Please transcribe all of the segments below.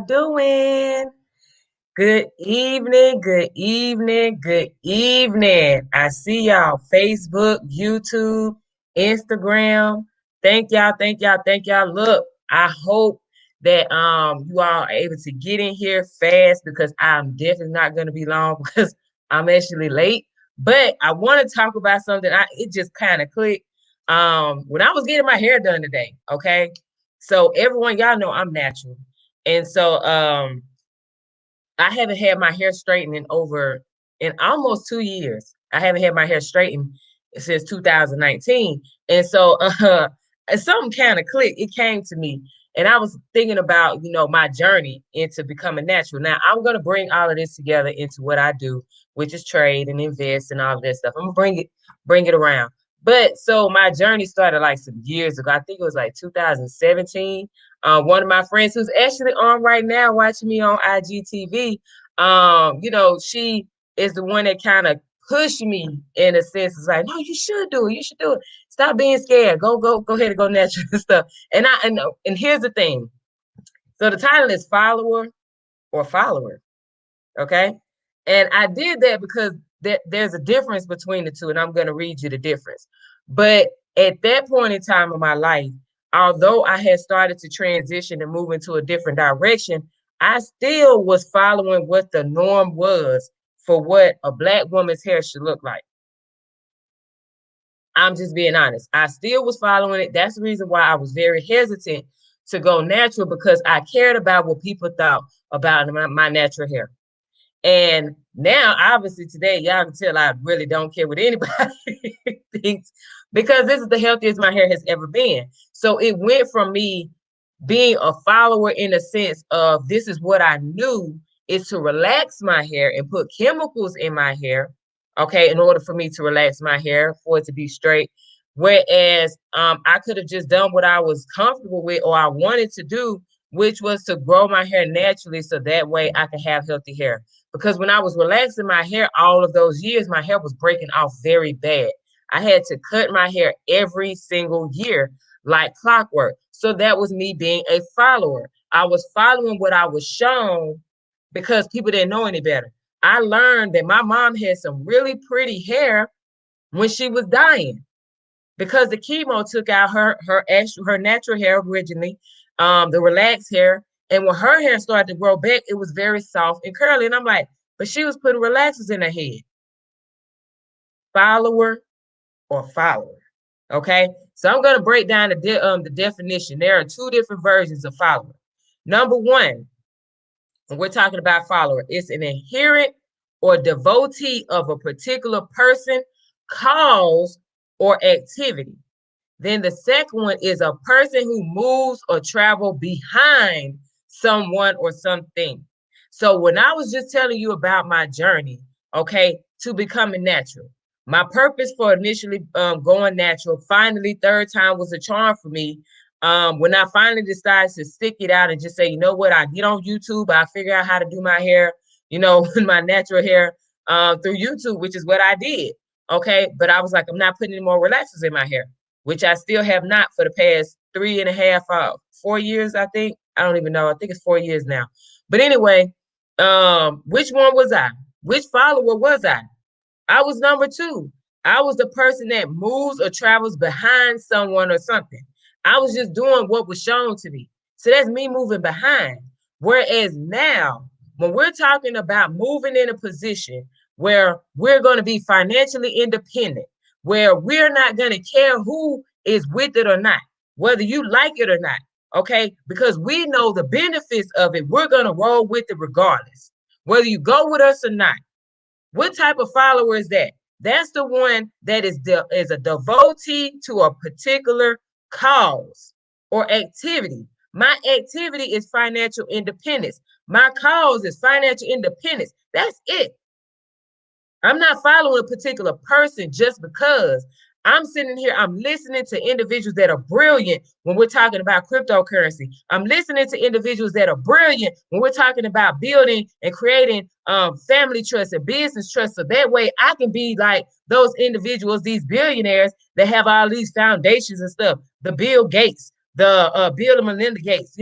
Doing? Good evening, good evening, good evening. I see y'all Facebook, YouTube, Instagram. Thank y'all. Look, I hope that you all are able to get in here fast because I'm definitely not gonna be long because I'm actually late. But I want to talk about something. It just kind of clicked. When I was getting my hair done today, okay. So everyone, y'all know I'm natural. And so I haven't had my hair straightened in almost 2 years. I haven't had my hair straightened since 2019. And so something kind of clicked. It came to me. And I was thinking about, my journey into becoming natural. Now I'm gonna bring all of this together into what I do, which is trade and invest and all of that stuff. I'm gonna bring it around. But so my journey started like some years ago. I think it was like 2017. One of my friends who's actually on right now watching me on IGTV, she is the one that kind of pushed me in a sense. It's like, no, you should do it. You should do it. Stop being scared. Go ahead and go natural and stuff. And here's the thing. So the title is follower or follower. Okay. And I did that because there's a difference between the two, and I'm going to read you the difference. But at that point in time of my life, although I had started to transition and move into a different direction, I still was following what the norm was for what a Black woman's hair should look like. I'm just being honest. I still was following it. That's the reason why I was very hesitant to go natural because I cared about what people thought about my natural hair. And now, obviously, today, y'all can tell I really don't care what anybody thinks because this is the healthiest my hair has ever been. So it went from me being a follower in a sense of this is what I knew is to relax my hair and put chemicals in my hair, okay, in order for me to relax my hair for it to be straight. Whereas I could have just done what I was comfortable with or I wanted to do, which was to grow my hair naturally so that way I could have healthy hair. Because when I was relaxing my hair all of those years, my hair was breaking off very bad. I had to cut my hair every single year like clockwork. So that was me being a follower. I was following what I was shown because people didn't know any better. I learned that my mom had some really pretty hair when she was dying because the chemo took out her natural hair originally, the relaxed hair. And when her hair started to grow back, it was very soft and curly. And I'm like, but she was putting relaxers in her head. Follower or follower. Okay, so I'm going to break down the definition. There are two different versions of follower. Number one, when we're talking about follower, it's an adherent or devotee of a particular person, cause, or activity. Then the second one is a person who moves or travel behind someone or something. So when I was just telling you about my journey, okay, to becoming natural, my purpose for initially going natural, finally, third time was a charm for me. When I finally decided to stick it out and just say, you know what, I get on YouTube, I figure out how to do my hair, my natural hair through YouTube, which is what I did. Okay. But I was like, I'm not putting any more relaxers in my hair, which I still have not for the past 3.5, 4 years, I think. I don't even know. I think it's 4 years now. But anyway, which one was I? Which follower was I? I was number two. I was the person that moves or travels behind someone or something. I was just doing what was shown to me. So that's me moving behind. Whereas now, when we're talking about moving in a position where we're going to be financially independent, where we're not going to care who is with it or not, whether you like it or not, okay? Because we know the benefits of it, we're going to roll with it regardless, whether you go with us or not. What type of follower is that? That's the one that is a devotee to a particular cause or activity. My activity is financial independence. My cause is financial independence. That's it. I'm not following a particular person just because I'm sitting here, I'm listening to individuals that are brilliant when we're talking about cryptocurrency. I'm listening to individuals that are brilliant when we're talking about building and creating family trust and business trust. So that way I can be like those individuals, these billionaires that have all these foundations and stuff, the Bill Gates, the Bill and Melinda Gates,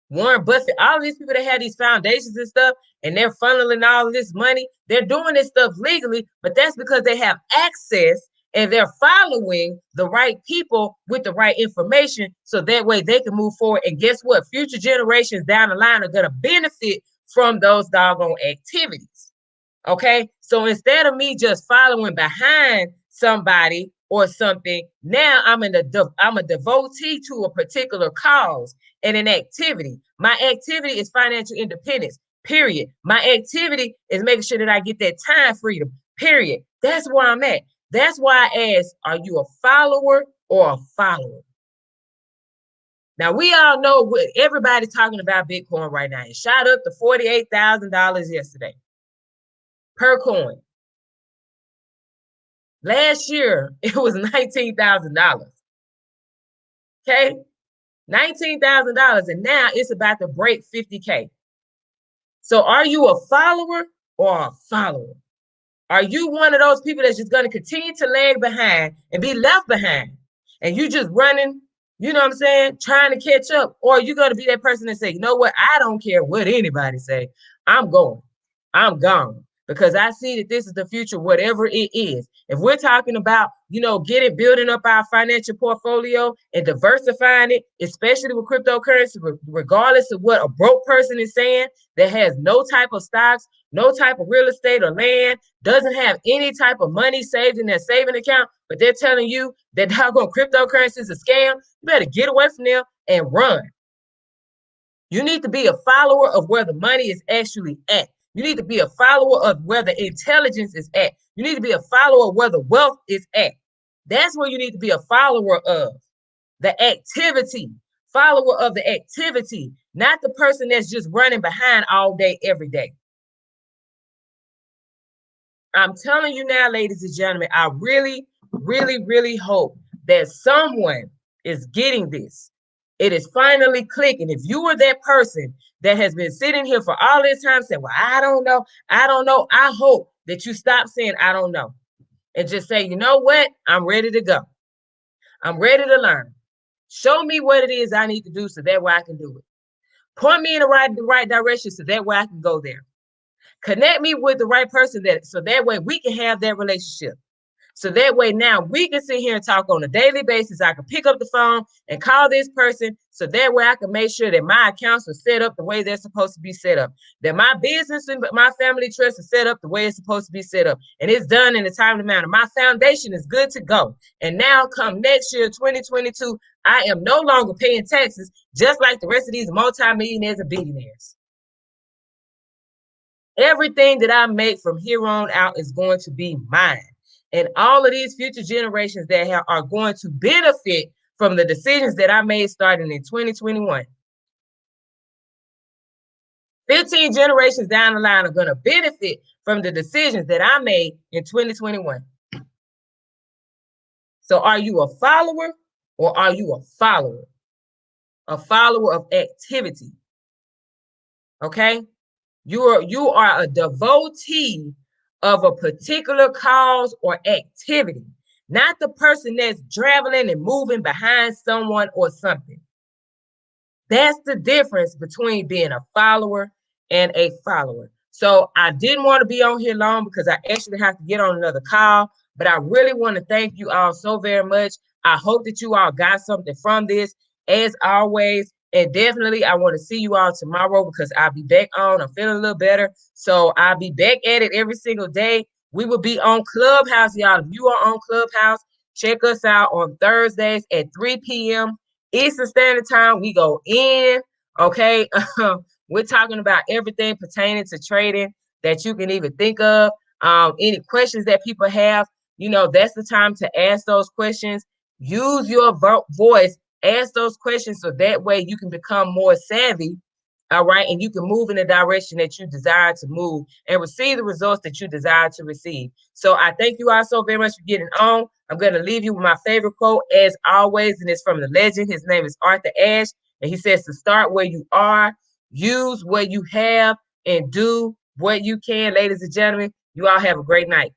Warren Buffett, all of these people that have these foundations and stuff, and they're funneling all of this money, they're doing this stuff legally, but that's because they have access and they're following the right people with the right information, so that way they can move forward. And guess what? Future generations down the line are going to benefit from those doggone activities. Okay, so instead of me just following behind somebody or something, now I'm a devotee to a particular cause and an activity. My activity is financial independence. Period. My activity is making sure that I get that time freedom. Period. That's where I'm at. That's why I asked, are you a follower or a follower? Now, we all know what everybody's talking about Bitcoin right now. It shot up to $48,000 yesterday per coin. Last year, it was $19,000. Okay? $19,000, and now it's about to break 50K. So are you a follower or a follower? Are you one of those people that's just going to continue to lag behind and be left behind? And you just running, you know what I'm saying, trying to catch up? Or are you going to be that person that say, you know what, I don't care what anybody say. I'm going. I'm gone. Because I see that this is the future, whatever it is. If we're talking about, building up our financial portfolio and diversifying it, especially with cryptocurrency, regardless of what a broke person is saying, that has no type of stocks, no type of real estate or land, doesn't have any type of money saved in their saving account, but they're telling you that doggone cryptocurrency is a scam, you better get away from them and run. You need to be a follower of where the money is actually at. You need to be a follower of where the intelligence is at. You need to be a follower of where the wealth is at. That's where you need to be a follower of the activity, follower of the activity, not the person that's just running behind all day, every day. I'm telling you now, ladies and gentlemen, I really, really, really hope that someone is getting this. It is finally clicking. If you are that person that has been sitting here for all this time saying, well, I don't know, I hope that you stop saying, I don't know, and just say, you know what? I'm ready to go. I'm ready to learn. Show me what it is I need to do so that way I can do it. Point me in the right direction so that way I can go there. Connect me with the right person so that way we can have that relationship. So that way now we can sit here and talk on a daily basis. I can pick up the phone and call this person so that way I can make sure that my accounts are set up the way they're supposed to be set up, that my business and my family trust is set up the way it's supposed to be set up, and it's done in a timely manner. My foundation is good to go. And now come next year, 2022, I am no longer paying taxes just like the rest of these multimillionaires and billionaires. Everything that I make from here on out is going to be mine. And all of these future generations that are going to benefit from the decisions that I made starting in 2021. 15 generations down the line are going to benefit from the decisions that I made in 2021. So are you a follower or are you a follower? A follower of activity. Okay? You are a devotee of a particular cause or activity, not the person that's traveling and moving behind someone or something. That's the difference between being a follower and a follower. So I didn't want to be on here long because I actually have to get on another call, but I really want to thank you all so very much. I hope that you all got something from this. As always, and definitely, I want to see you all tomorrow because I'll be back on. I'm feeling a little better. So I'll be back at it every single day. We will be on Clubhouse, y'all. If you are on Clubhouse, check us out on Thursdays at 3 p.m. Eastern Standard Time. We go in, okay? We're talking about everything pertaining to trading that you can even think of. Any questions that people have, that's the time to ask those questions. Use your voice. Ask those questions so that way you can become more savvy, all right? And you can move in the direction that you desire to move and receive the results that you desire to receive. So I thank you all so very much for getting on. I'm going to leave you with my favorite quote, as always, and it's from the legend. His name is Arthur Ashe, and he says to start where you are, use what you have, and do what you can. Ladies and gentlemen, you all have a great night.